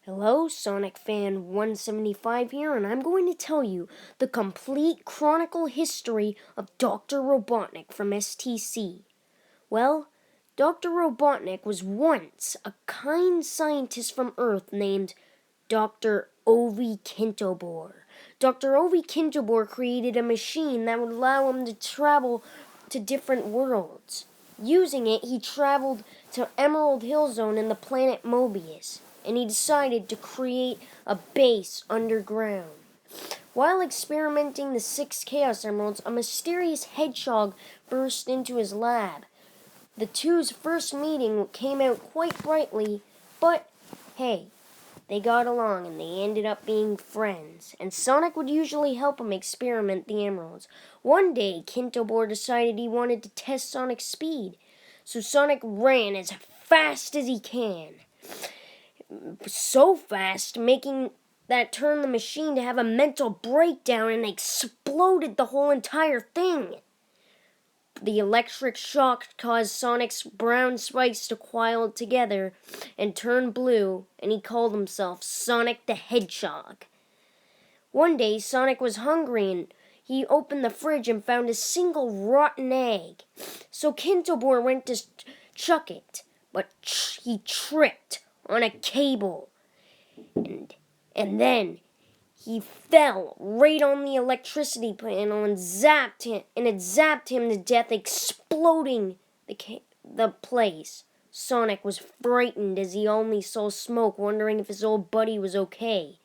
Hello, Sonic Fan 175 here, and I'm going to tell you the complete chronicle history of Dr. Robotnik from STC. Well, Dr. Robotnik was once a kind scientist from Earth named Dr. Ovi Kintobor. Dr. Ovi Kintobor created a machine that would allow him to travel to different worlds. Using it, he traveled to Emerald Hill Zone in the planet Mobius, and he decided to create a base underground. While experimenting the 6 Chaos Emeralds, a mysterious hedgehog burst into his lab. The two's first meeting came out quite brightly, but hey, they got along and they ended up being friends, and Sonic would usually help him experiment the emeralds. One day, Kintobor decided he wanted to test Sonic's speed, so Sonic ran as fast as he can. So fast, making that turned the machine to have a mental breakdown and exploded the whole entire thing. The electric shock caused Sonic's brown spikes to coil together and turn blue, and he called himself Sonic the Hedgehog. One day, Sonic was hungry, and he opened the fridge and found a single rotten egg. So Kintobor went to chuck it, but he tripped on a cable, and then he fell right on the electricity panel and it zapped him to death, exploding the place. Sonic was frightened as he only saw smoke, wondering if his old buddy was okay.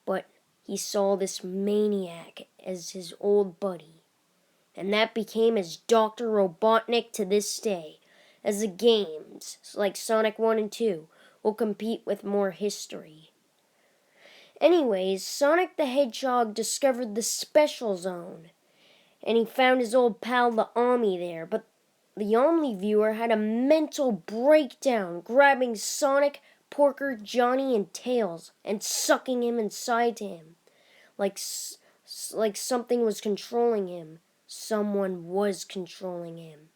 But he saw this maniac as his old buddy, and that became his Dr. Robotnik to this day, as the games, like Sonic 1 and 2, will compete with more history. Anyways, Sonic the Hedgehog discovered the Special Zone, and he found his old pal the Omni there, but the Omni viewer had a mental breakdown, grabbing Sonic, Porker, Johnny, and Tails, and sucking him inside him, like something was controlling him. Someone was controlling him.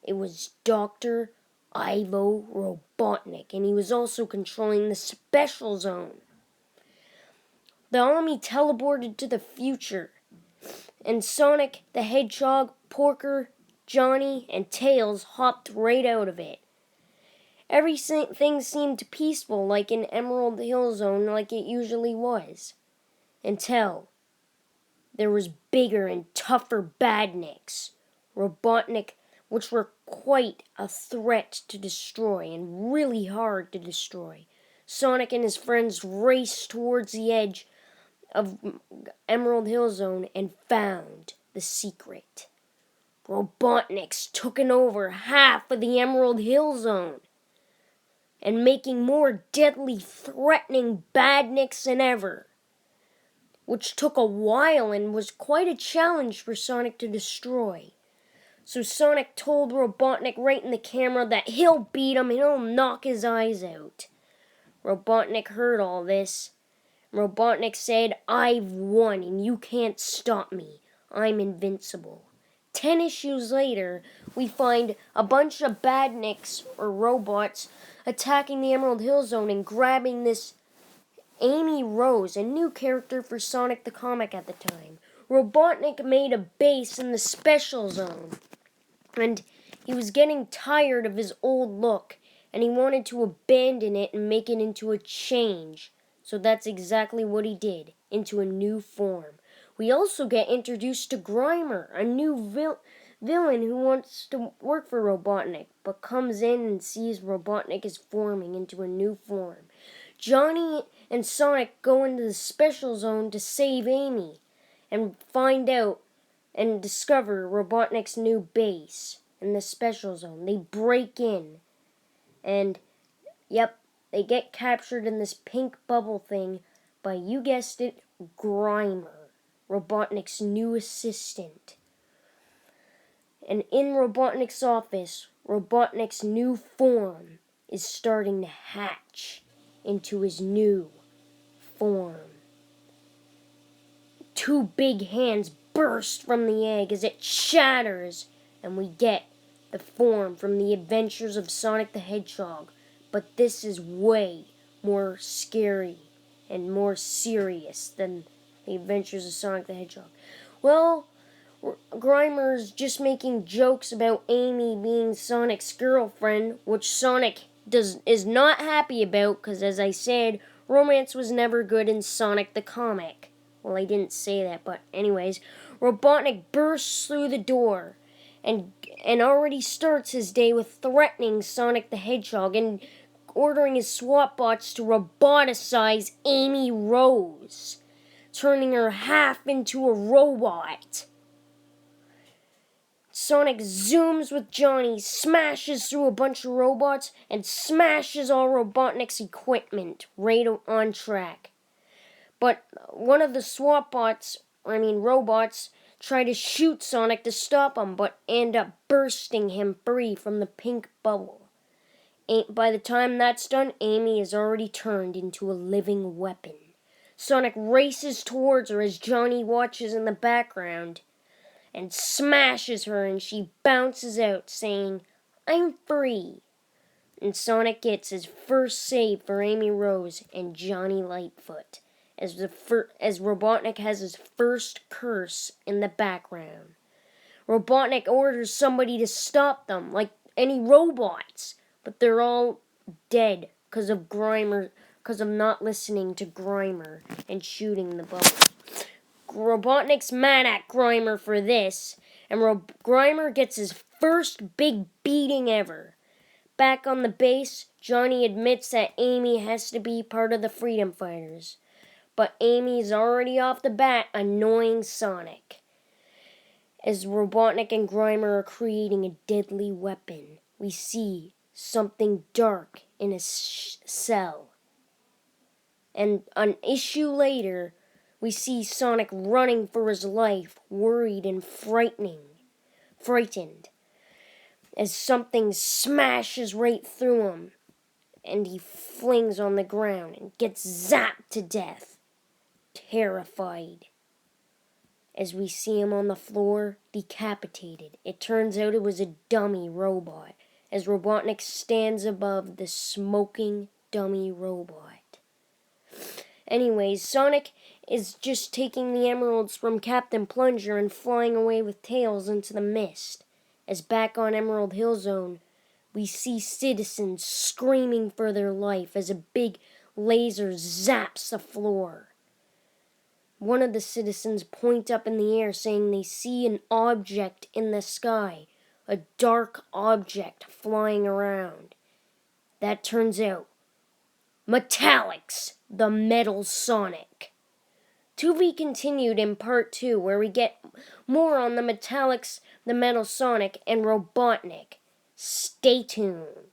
It was Dr. Ivo Robotnik, and he was also controlling the Special Zone. The Omni teleported to the future, and Sonic the Hedgehog, Porker, Johnny, and Tails hopped right out of it. Everything seemed peaceful, like in Emerald Hill Zone, like it usually was, until there was bigger and tougher badniks, Robotnik, which were quite a threat to destroy and really hard to destroy. Sonic and his friends raced towards the edge of Emerald Hill Zone and found the secret. Robotnik's taken over half of the Emerald Hill Zone and making more deadly, threatening badniks than ever, which took a while and was quite a challenge for Sonic to destroy. So Sonic told Robotnik right in the camera that he'll beat him and he'll knock his eyes out. Robotnik heard all this. Robotnik said, "I've won and you can't stop me. I'm invincible." 10 issues later, we find a bunch of badniks, or robots, attacking the Emerald Hill Zone and grabbing this Amy Rose, a new character for Sonic the Comic at the time. Robotnik made a base in the Special Zone, and he was getting tired of his old look, and he wanted to abandon it and make it into a change. So that's exactly what he did, into a new form. We also get introduced to Grimer, a new villain who wants to work for Robotnik, but comes in and sees Robotnik is forming into a new form. Johnny and Sonic go into the Special Zone to save Amy and find out and discover Robotnik's new base in the Special Zone. They break in, and yep, they get captured in this pink bubble thing by, you guessed it, Grimer, Robotnik's new assistant. And in Robotnik's office, Robotnik's new form is starting to hatch into his new form. 2 big hands burst from the egg as it shatters, and we get the form from the adventures of Sonic the Hedgehog. But this is way, more scary and more serious than the adventures of Sonic the Hedgehog. Well, Grimer's just making jokes about Amy being Sonic's girlfriend, which Sonic is not happy about because, as I said, romance was never good in Sonic the comic. Well, I didn't say that, but anyways, Robotnik bursts through the door and already starts his day with threatening Sonic the Hedgehog and ordering his SWAT bots to roboticize Amy Rose, turning her half into a robot. Sonic zooms with Johnny, smashes through a bunch of robots, and smashes all Robotnik's equipment right on track. But one of the robots, try to shoot Sonic to stop him, but end up bursting him free from the pink bubble. By the time that's done, Amy is already turned into a living weapon. Sonic races towards her as Johnny watches in the background and smashes her, and she bounces out saying, "I'm free." And Sonic gets his first save for Amy Rose and Johnny Lightfoot, as Robotnik has his first curse in the background. Robotnik orders somebody to stop them, like any robots, but they're all dead because of not listening to Grimer and shooting the bubble. Robotnik's mad at Grimer for this, and Grimer gets his first big beating ever. Back on the base, Johnny admits that Amy has to be part of the Freedom Fighters, but Amy's already off the bat annoying Sonic. As Robotnik and Grimer are creating a deadly weapon, we see something dark in a cell. And an issue later, we see Sonic running for his life, worried and frightened, as something smashes right through him, and he flings on the ground and gets zapped to death, terrified. As we see him on the floor, decapitated. It turns out it was a dummy robot, as Robotnik stands above the smoking dummy robot. Anyways, Sonic is just taking the emeralds from Captain Plunger and flying away with Tails into the mist. As back on Emerald Hill Zone, we see citizens screaming for their life as a big laser zaps the floor. One of the citizens points up in the air saying they see an object in the sky, a dark object flying around. That turns out Metallics, the Metal Sonic. To be continued in part 2, where we get more on the Metallics, the Metal Sonic, and Robotnik. Stay tuned.